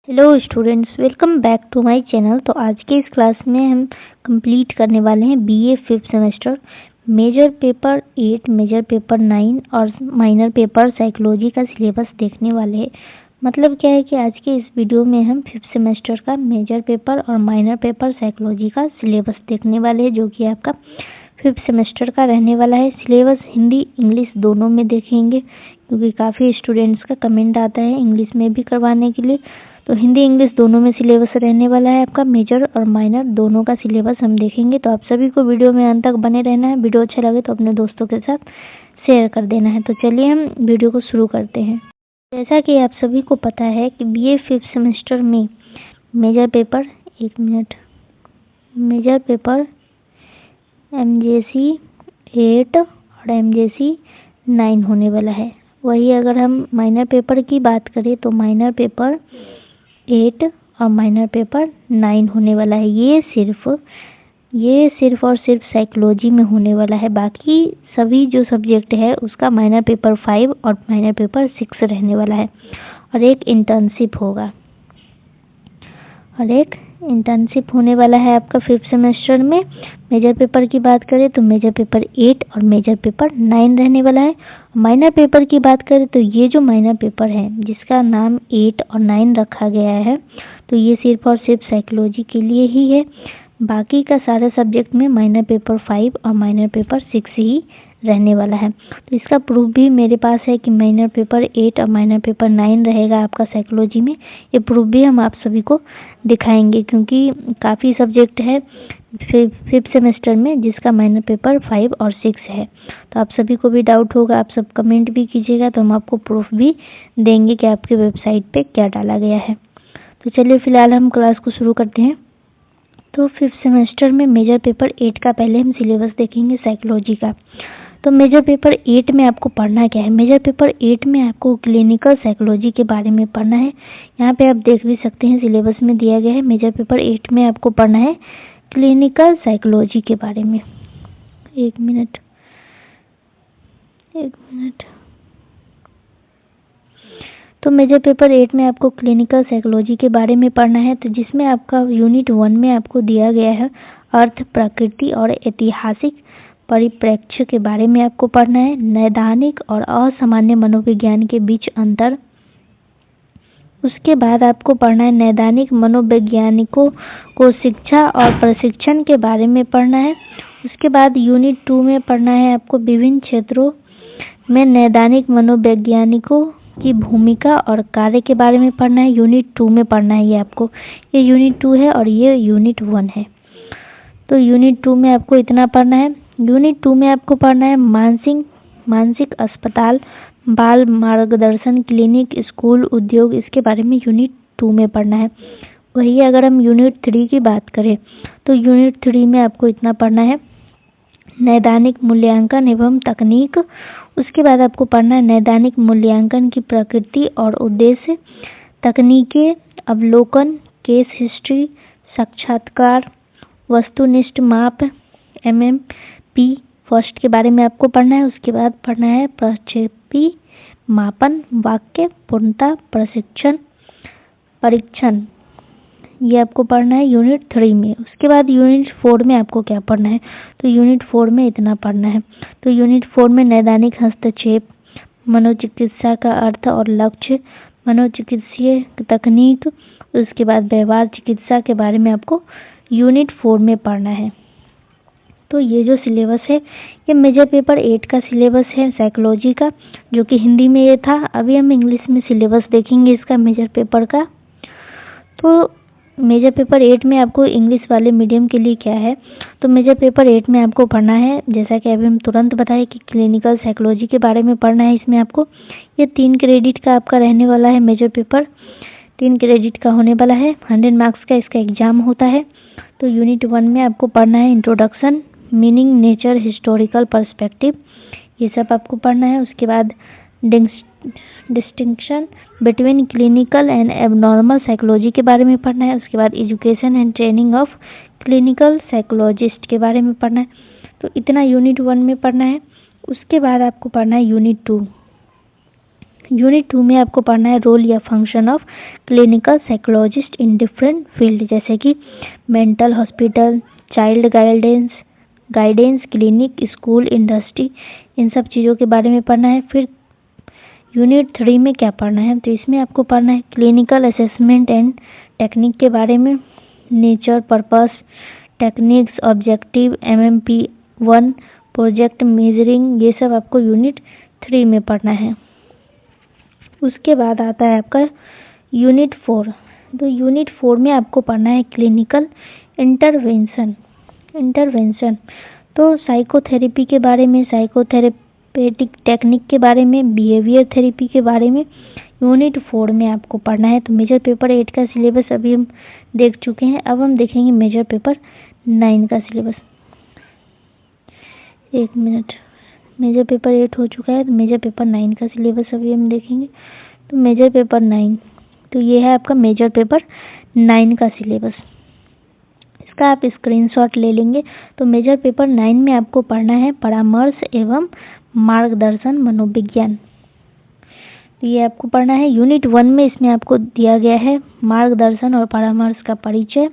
Hello students, welcome back to my channel. तो आज के इस क्लास में हम कंप्लीट करने वाले हैं BA fifth semester major paper 8, major paper 9 और माइनर पेपर साइकोलॉजी का सिलेबस देखने वाले हैं। मतलब क्या है कि आज के इस वीडियो में हम फिफ्थ सेमेस्टर का मेजर पेपर और माइनर पेपर साइकोलॉजी का सिलेबस देखने वाले हैं, जो कि आपका फिफ्थ सेमेस्टर का रहने वाला है। सिलेबस हिंदी इंग्लिश दोनों में देखेंगे, क्योंकि काफ़ी स्टूडेंट्स का कमेंट आता है इंग्लिश में भी करवाने के लिए। तो हिंदी इंग्लिश दोनों में सिलेबस रहने वाला है आपका। मेजर और माइनर दोनों का सिलेबस हम देखेंगे। तो आप सभी को वीडियो में अंत तक बने रहना है। वीडियो अच्छा लगे तो अपने दोस्तों के साथ शेयर कर देना है। तो चलिए हम वीडियो को शुरू करते हैं। जैसा कि आप सभी को पता है कि बीए फिफ्थ सेमेस्टर में major paper major paper MJC 8 और एमजेसी 9 होने वाला है। वही अगर हम माइनर पेपर की बात करें तो माइनर पेपर 8 और माइनर पेपर 9 होने वाला है। ये सिर्फ और सिर्फ साइकोलॉजी में होने वाला है। बाकी सभी जो सब्जेक्ट है उसका माइनर पेपर 5 और माइनर पेपर 6 रहने वाला है। और एक इंटर्नशिप होने वाला है आपका फिफ्थ सेमेस्टर में। मेजर पेपर की बात करें तो मेजर पेपर 8 और मेजर पेपर 9 रहने वाला है। माइनर पेपर की बात करें तो ये जो माइनर पेपर है जिसका नाम 8 और 9 रखा गया है, तो ये सिर्फ और सिर्फ साइकोलॉजी के लिए ही है। बाकी का सारे सब्जेक्ट में माइनर पेपर 5 और माइनर पेपर 6 ही रहने वाला है। तो इसका प्रूफ भी मेरे पास है कि माइनर पेपर 8 और माइनर पेपर 9 रहेगा आपका साइकोलॉजी में। ये प्रूफ भी हम आप सभी को दिखाएंगे, क्योंकि काफ़ी सब्जेक्ट है फिफ्थ सेमेस्टर में जिसका माइनर पेपर 5 और 6 है। तो आप सभी को भी डाउट होगा, आप सब कमेंट भी कीजिएगा, तो हम आपको प्रूफ भी देंगे कि आपके वेबसाइट पे क्या डाला गया है। तो चलिए फिलहाल हम क्लास को शुरू करते हैं। तो फिफ्थ सेमेस्टर में मेजर पेपर 8 का पहले हम सिलेबस देखेंगे साइकोलॉजी का। तो मेजर पेपर 8 में आपको पढ़ना क्या है? मेजर पेपर 8 में आपको क्लिनिकल साइकोलॉजी के बारे में पढ़ना है। यहाँ पे आप देख भी सकते हैं सिलेबस में दिया गया है। मेजर पेपर 8 में आपको पढ़ना है क्लिनिकल साइकोलॉजी के बारे में। एक मिनट तो मेजर पेपर 8 में आपको क्लिनिकल साइकोलॉजी के बारे में पढ़ना है। तो जिसमें आपका यूनिट 1 में आपको दिया गया है अर्थ, प्रकृति और ऐतिहासिक परिप्रेक्ष्य के बारे में आपको पढ़ना है। नैदानिक और असामान्य मनोविज्ञान के बीच अंतर। उसके बाद आपको पढ़ना है नैदानिक मनोवैज्ञानिकों को शिक्षा और प्रशिक्षण के बारे में पढ़ना है। उसके बाद यूनिट 2 में पढ़ना है आपको विभिन्न क्षेत्रों में नैदानिक मनोवैज्ञानिकों की भूमिका और कार्य के बारे में पढ़ना है। यूनिट 2 में पढ़ना है ये आपको। ये यूनिट 2 है और ये यूनिट 1 है। तो यूनिट 2 में आपको इतना पढ़ना है। यूनिट 2 में आपको पढ़ना है मानसिक अस्पताल, बाल मार्गदर्शन क्लिनिक, स्कूल, उद्योग, इसके बारे में यूनिट 2 में पढ़ना है। वही अगर हम यूनिट 3 की बात करें तो यूनिट 3 में आपको इतना पढ़ना है नैदानिक मूल्यांकन एवं तकनीक। उसके बाद आपको पढ़ना है नैदानिक मूल्यांकन की प्रकृति और उद्देश्य, तकनीकें, अवलोकन, केस हिस्ट्री, साक्षात्कार, वस्तुनिष्ठ माप, MMP फर्स्ट के बारे में आपको पढ़ना है। उसके बाद पढ़ना है प्रक्षेपी मापन, वाक्य पूर्णता, परीक्षण, ये आपको पढ़ना है यूनिट 3 में। उसके बाद यूनिट 4 में आपको क्या पढ़ना है? तो यूनिट 4 में इतना पढ़ना है। तो यूनिट 4 में नैदानिक हस्तक्षेप, मनोचिकित्सा का अर्थ और लक्ष्य, मनोचिकित्सीय तकनीक, उसके बाद व्यवहार चिकित्सा के बारे में आपको यूनिट 4 में पढ़ना है। तो ये जो सिलेबस है ये मेजर पेपर 8 का सिलेबस है साइकोलॉजी का, जो कि हिंदी में ये था। अभी हम इंग्लिश में सिलेबस देखेंगे इसका मेजर पेपर का। तो मेजर पेपर 8 में आपको इंग्लिश वाले मीडियम के लिए क्या है? तो मेजर पेपर 8 में आपको पढ़ना है, जैसा कि अभी हम तुरंत बताएं कि क्लिनिकल साइकोलॉजी के बारे में पढ़ना है। इसमें आपको ये 3 क्रेडिट का आपका रहने वाला है। मेजर पेपर 3 क्रेडिट का होने वाला है। 100 मार्क्स का इसका एग्जाम होता है। तो यूनिट 1 में आपको पढ़ना है introduction, meaning, nature, historical perspective, ये सब आपको पढ़ना है। उसके बाद distinction between clinical and abnormal psychology के बारे में पढ़ना है। उसके बाद education and training of clinical psychologist के बारे में पढ़ना है। तो इतना यूनिट 1 में पढ़ना है। उसके बाद आपको पढ़ना है यूनिट 2। यूनिट 2 में आपको पढ़ना है रोल या function of clinical psychologist in different field, जैसे कि mental hospital, child guidance, clinic, school, industry, इन सब चीज़ों के बारे में पढ़ना है। फिर यूनिट 3 में क्या पढ़ना है, तो इसमें आपको पढ़ना है क्लिनिकल असेसमेंट एंड टेक्निक के बारे में, nature, purpose, techniques, objective, MMP1, project, measuring, ये सब आपको यूनिट 3 में पढ़ना है। उसके बाद आता है आपका यूनिट 4। तो यूनिट 4 में आपको पढ़ना है क्लिनिकल इंटरवेंशन। तो साइकोथेरेपी के बारे में, साइकोथेरेपेटिक टेक्निक के बारे में, बिहेवियर थेरेपी के बारे में यूनिट 4 में आपको पढ़ना है। तो मेजर पेपर 8 का सिलेबस अभी हम देख चुके हैं। अब हम देखेंगे मेजर पेपर 9 का सिलेबस। एक मिनट, मेजर पेपर 8 हो चुका है, तो मेजर पेपर 9 का सिलेबस अभी हम देखेंगे। तो मेजर पेपर 9, तो ये है आपका मेजर पेपर 9 का सिलेबस। इसका आप स्क्रीनशॉट ले लेंगे। तो मेजर पेपर 9 में आपको पढ़ना है परामर्श एवं मार्गदर्शन मनोविज्ञान। तो ये आपको पढ़ना है। यूनिट 1 में इसमें आपको दिया गया है मार्गदर्शन और परामर्श का परिचय,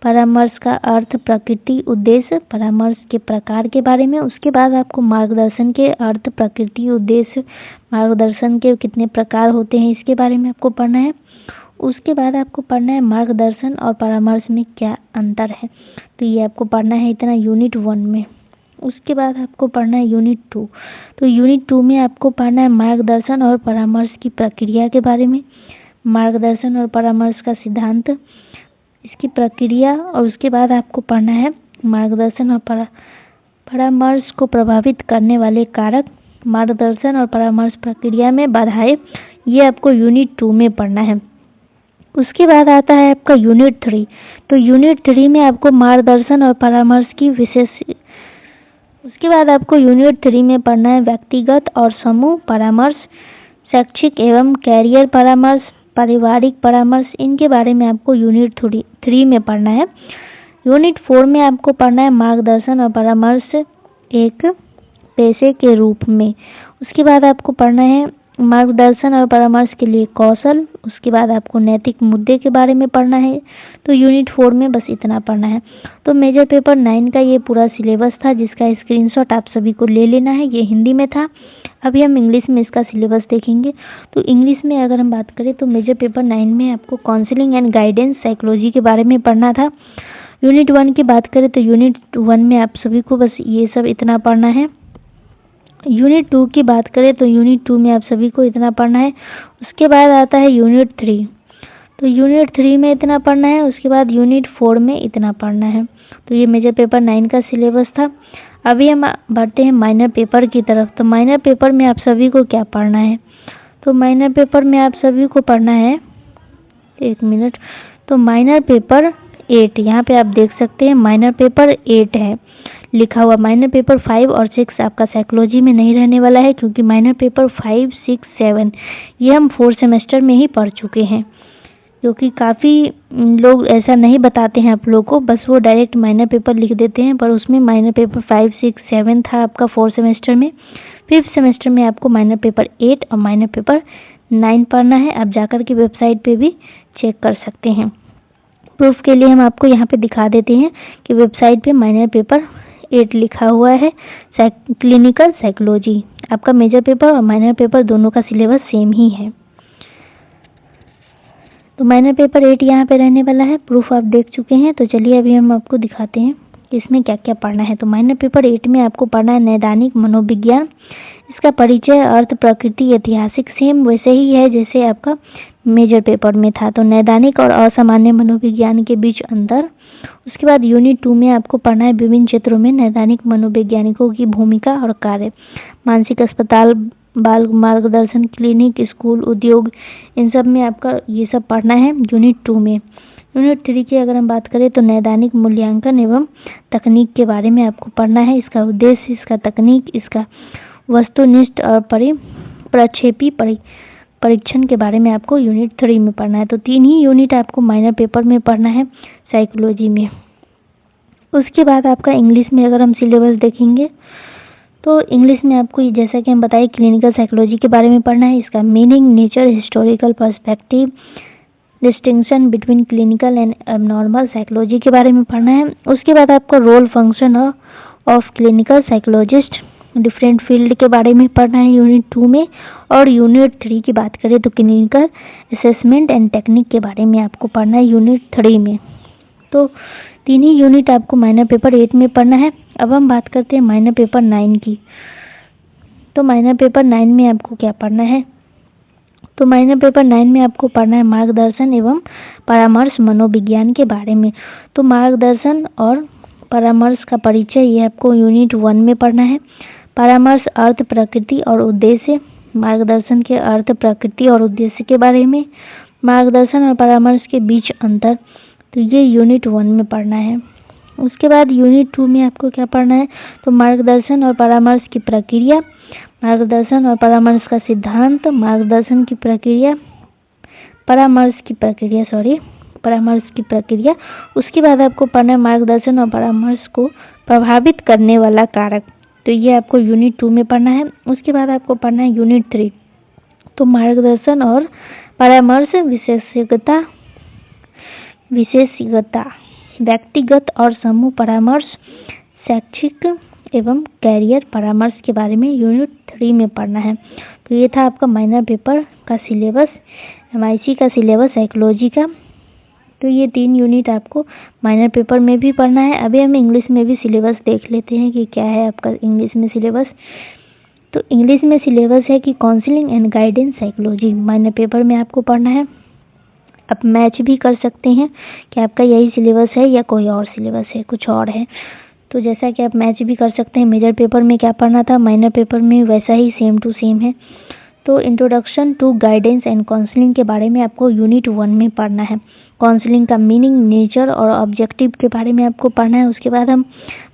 परामर्श का अर्थ, प्रकृति, उद्देश्य, परामर्श के प्रकार के बारे में। उसके बाद आपको मार्गदर्शन के अर्थ, प्रकृति, उद्देश्य, मार्गदर्शन के कितने प्रकार होते हैं, इसके बारे में आपको पढ़ना है। उसके बाद आपको पढ़ना है मार्गदर्शन और परामर्श में क्या अंतर है। तो ये आपको पढ़ना है इतना यूनिट 1 में। उसके बाद आपको पढ़ना है यूनिट 2। तो यूनिट 2 में आपको पढ़ना है मार्गदर्शन और परामर्श की प्रक्रिया के बारे में, मार्गदर्शन और परामर्श का सिद्धांत, इसकी प्रक्रिया। और उसके बाद आपको पढ़ना है मार्गदर्शन और परामर्श को प्रभावित करने वाले कारक, मार्गदर्शन और परामर्श प्रक्रिया में बाधाएं। ये आपको यूनिट 2 में पढ़ना है। उसके बाद आता है आपका यूनिट 3। तो यूनिट 3 में आपको मार्गदर्शन और परामर्श की उसके बाद आपको यूनिट 3 में पढ़ना है व्यक्तिगत और समूह परामर्श, शैक्षिक एवं कैरियर परामर्श, पारिवारिक परामर्श, इनके बारे में आपको यूनिट 3 में पढ़ना है। यूनिट 4 में आपको पढ़ना है मार्गदर्शन और परामर्श एक पेशे के रूप में। उसके बाद आपको पढ़ना है मार्गदर्शन और परामर्श के लिए कौशल। उसके बाद आपको नैतिक मुद्दे के बारे में पढ़ना है। तो यूनिट 4 में बस इतना पढ़ना है। तो मेजर पेपर 9 का ये पूरा सिलेबस था, जिसका स्क्रीनशॉट आप सभी को ले लेना है। ये हिंदी में था। अभी हम इंग्लिश में इसका सिलेबस देखेंगे। तो इंग्लिश में अगर हम बात करें तो मेजर पेपर 9 में आपको काउंसलिंग एंड गाइडेंस साइकोलॉजी के बारे में पढ़ना था। यूनिट 1 की बात करें तो यूनिट 1 में आप सभी को बस ये सब इतना पढ़ना है। यूनिट 2 की बात करें तो यूनिट 2 में आप सभी को इतना पढ़ना है। उसके बाद आता है यूनिट 3। तो यूनिट 3 में इतना पढ़ना है। उसके बाद यूनिट 4 में इतना पढ़ना है। तो ये मेजर पेपर 9 का सिलेबस था। अभी हम बढ़ते हैं माइनर पेपर की तरफ। तो माइनर पेपर में आप सभी को क्या पढ़ना है, तो माइनर पेपर में आप सभी को पढ़ना है, एक मिनट, तो माइनर पेपर 8, यहाँ पे आप देख सकते हैं माइनर पेपर 8 है लिखा हुआ। माइनर पेपर 5 और 6 आपका साइकोलॉजी में नहीं रहने वाला है, क्योंकि माइनर पेपर 5, 6, 7 ये हम 4 सेमेस्टर में ही पढ़ चुके हैं। क्योंकि काफ़ी लोग ऐसा नहीं बताते हैं आप लोग को, बस वो डायरेक्ट माइनर पेपर लिख देते हैं, पर उसमें माइनर पेपर 5, 6, 7 था आपका 4 सेमेस्टर में। 5th सेमेस्टर में आपको माइनर पेपर 8 और माइनर पेपर 9 पढ़ना है। आप जाकर के वेबसाइट पे भी चेक कर सकते हैं। प्रूफ के लिए हम आपको यहाँ पे दिखा देते हैं कि वेबसाइट पे माइनर पेपर 8 लिखा हुआ है, क्लिनिकल साइकोलॉजी। आपका मेजर पेपर और माइनर पेपर दोनों का सिलेबस सेम ही है। तो माइनर पेपर 8 यहाँ पे रहने वाला है। प्रूफ आप देख चुके हैं। तो चलिए अभी हम आपको दिखाते हैं कि इसमें क्या क्या पढ़ना है। तो माइनर पेपर 8 में आपको पढ़ना है नैदानिक मनोविज्ञान, इसका परिचय, अर्थ, प्रकृति, ऐतिहासिक, सेम वैसे ही है जैसे आपका मेजर पेपर में था। तो नैदानिक और असामान्य मनोविज्ञान के बीच अंतर। उसके बाद यूनिट 2 में आपको पढ़ना है विभिन्न क्षेत्रों में नैदानिक मनोवैज्ञानिकों की भूमिका और कार्य, मानसिक अस्पताल, बाल मार्गदर्शन, क्लिनिक, स्कूल, उद्योग, इन सब में आपका ये सब पढ़ना है यूनिट 2 में। यूनिट 3 की अगर हम बात करें तो नैदानिक मूल्यांकन एवं तकनीक के बारे में आपको पढ़ना है, इसका उद्देश्य, इसका तकनीक, इसका वस्तुनिष्ठ और प्रक्षेपी परीक्षण के बारे में आपको यूनिट 3 में पढ़ना है। तो 3 ही यूनिट आपको माइनर पेपर में पढ़ना है साइकोलॉजी में। उसके बाद आपका इंग्लिश में अगर हम सिलेबस देखेंगे तो इंग्लिश में आपको जैसा कि हम बताए क्लिनिकल साइकोलॉजी के बारे में पढ़ना है, इसका meaning, nature, historical perspective, distinction between clinical and abnormal psychology के बारे में पढ़ना है। उसके बाद आपको role function of clinical psychologist different field के बारे में पढ़ना है यूनिट 2 में। और यूनिट 3 की बात करें तो क्लिनिकल असेसमेंट एंड टेक्निक के बारे में आपको पढ़ना है यूनिट 3 में। तो तीन ही यूनिट आपको माइनर पेपर 8 में पढ़ना है। अब हम बात करते हैं माइनर पेपर 9 की। तो माइनर पेपर 9 में आपको क्या पढ़ना है? तो माइनर पेपर 9 में आपको पढ़ना है मार्गदर्शन एवं परामर्श मनोविज्ञान के बारे में। तो मार्गदर्शन और परामर्श का परिचय ये आपको यूनिट 1 में पढ़ना है। परामर्श, अर्थ, प्रकृति और उद्देश्य, मार्गदर्शन के अर्थ, प्रकृति और उद्देश्य के बारे में, मार्गदर्शन और परामर्श के बीच अंतर, तो ये यूनिट 1 में पढ़ना है। उसके बाद यूनिट 2 में आपको क्या पढ़ना है? तो मार्गदर्शन और परामर्श की प्रक्रिया, मार्गदर्शन और परामर्श का सिद्धांत, मार्गदर्शन की प्रक्रिया, परामर्श की प्रक्रिया। उसके बाद आपको पढ़ना है मार्गदर्शन और परामर्श को प्रभावित करने वाला कारक। तो ये आपको यूनिट 2 में पढ़ना है। उसके बाद आपको पढ़ना है यूनिट 3। तो मार्गदर्शन और परामर्श विशेषज्ञता, व्यक्तिगत और समूह परामर्श, शैक्षिक एवं कैरियर परामर्श के बारे में यूनिट 3 में पढ़ना है। तो ये था आपका माइनर पेपर का सिलेबस, MIC का सिलेबस साइकोलॉजी का। तो ये 3 यूनिट आपको माइनर पेपर में भी पढ़ना है। अभी हम इंग्लिश में भी सिलेबस देख लेते हैं कि क्या है आपका इंग्लिश में सिलेबस। तो इंग्लिश में सिलेबस है कि counselling and guidance psychology minor paper में आपको पढ़ना है। आप मैच भी कर सकते हैं कि आपका यही सिलेबस है या कोई और सिलेबस है, कुछ और है। तो जैसा कि आप मैच भी कर सकते हैं, मेजर पेपर में क्या पढ़ना था, माइनर पेपर में वैसा ही सेम टू सेम है। तो introduction to guidance and counselling के बारे में आपको यूनिट 1 में पढ़ना है। काउंसलिंग का मीनिंग, नेचर और ऑब्जेक्टिव के बारे में आपको पढ़ना है। उसके बाद हम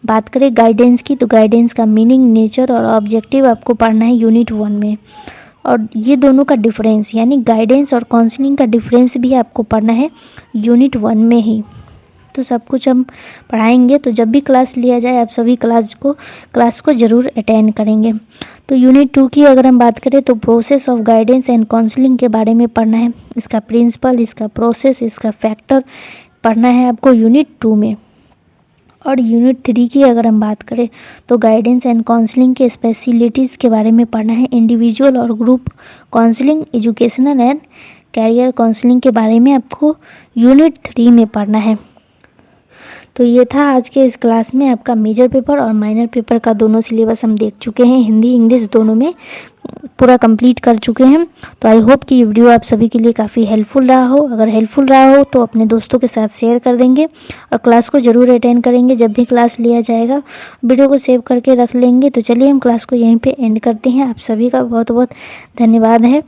बात करें गाइडेंस की, तो गाइडेंस का मीनिंग, नेचर और ऑब्जेक्टिव आपको पढ़ना है यूनिट 1 में। और ये दोनों का डिफरेंस, यानी गाइडेंस और काउंसलिंग का डिफरेंस भी आपको पढ़ना है यूनिट 1 में ही। तो सब कुछ हम पढ़ाएंगे। तो जब भी क्लास लिया जाए आप सभी क्लास को जरूर अटेंड करेंगे। तो यूनिट 2 की अगर हम बात करें तो process of guidance and counselling के बारे में पढ़ना है। इसका प्रिंसिपल, इसका प्रोसेस, इसका फैक्टर पढ़ना है आपको यूनिट 2 में। और यूनिट 3 की अगर हम बात करें तो गाइडेंस एंड काउंसलिंग के स्पेशलिटीज़ के बारे में पढ़ना है। इंडिविजुअल और group counselling, educational and career counselling के बारे में आपको यूनिट 3 में पढ़ना है। तो ये था आज के इस क्लास में आपका मेजर पेपर और माइनर पेपर का दोनों सिलेबस हम देख चुके हैं। हिंदी इंग्लिश दोनों में पूरा कंप्लीट कर चुके हैं। तो आई होप कि ये वीडियो आप सभी के लिए काफ़ी हेल्पफुल रहा हो। अगर हेल्पफुल रहा हो तो अपने दोस्तों के साथ शेयर कर देंगे और क्लास को जरूर अटेंड करेंगे जब भी क्लास लिया जाएगा। वीडियो को सेव करके रख लेंगे। तो चलिए हम क्लास को यहीं पे एंड करते हैं। आप सभी का बहुत बहुत धन्यवाद है।